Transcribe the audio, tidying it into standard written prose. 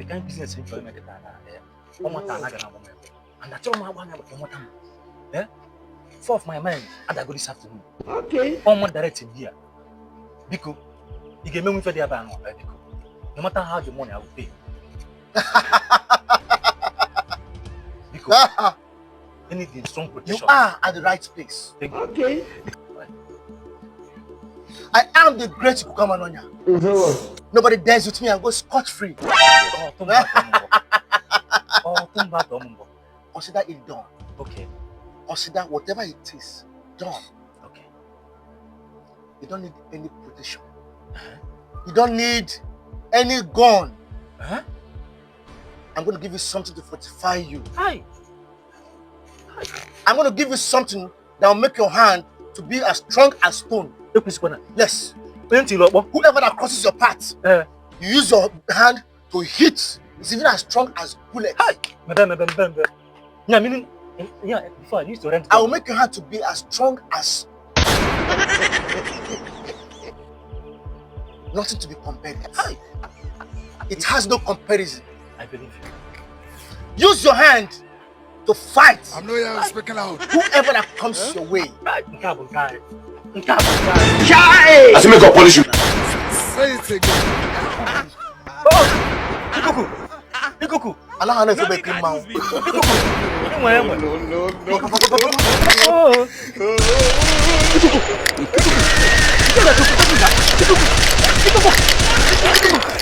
kind of business in for me. And I told my one more time. Eh? 4 of my mind, and I go this afternoon. Okay. More direct in here. Because you get me for the bank. No matter how the money I will pay. Because anything strong protection. You are at the right place. Okay. I am the great Kukamanonya. Nobody dares with me and go scot-free. Consider it done. Okay. Consider whatever it is done. Okay. You don't need any protection. You don't need any gun. I'm going to give you something to fortify you. Hi. I'm going to give you something that will make your hand to be as strong as stone. Yes. Whoever that crosses your path, you use your hand to hit. It's even as strong as bullets. Yeah, meaning, before I used to rent. I will make your hand to be as strong as nothing to be compared with. It has no comparison. I believe you. Use your hand to fight. I'm not speaking out. Whoever that comes your way. I should make a polish you. Say it again. Ikuku. Allah knows if you make him mount. No.